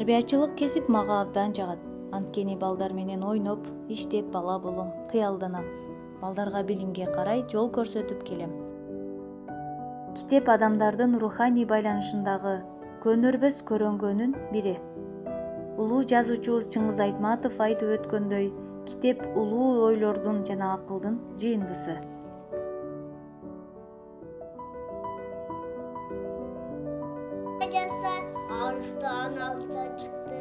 Тарбиячылык кесип мага абдан жагат. Анткени балдар менен ойноп, иштеп бала болом, кыялданам. Балдарга билимге карай жол көрсөтүп келем. Китеп адамдардын руханий байланышындагы көнөрбөс көрөнгөнүн бири. Улуу жазуучубуз Чыңгыз Айтматов айтып өткөндөй, китеп улуу ойлордун жана акылдын жыйындысы. Жазса, Арыстан алдына чыкты.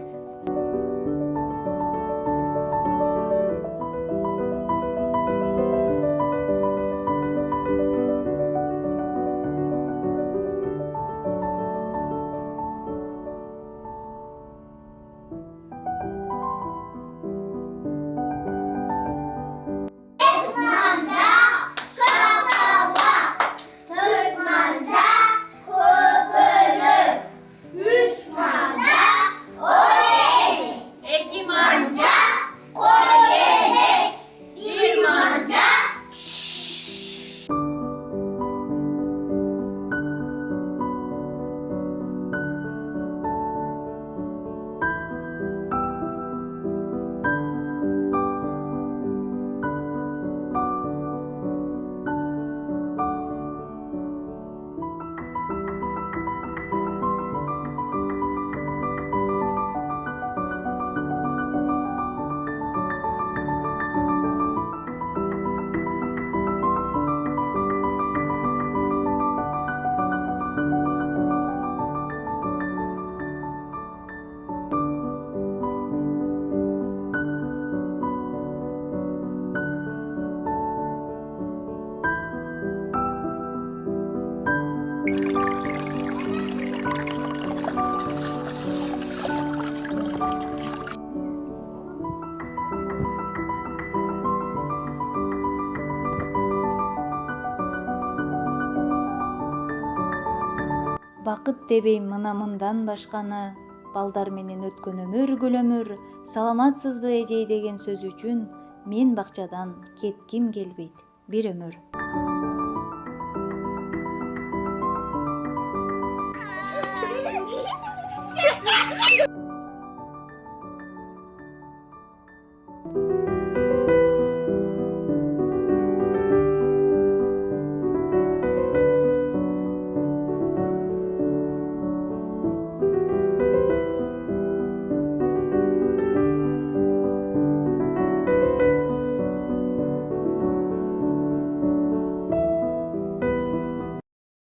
Бакыт дебейм мына мындан башканы, балдар менен өткөн өмүр гүл-өмүр, саламатсызбы эжей деген сөз үчүн мен бакчадан кетким келбейт бир өмүр.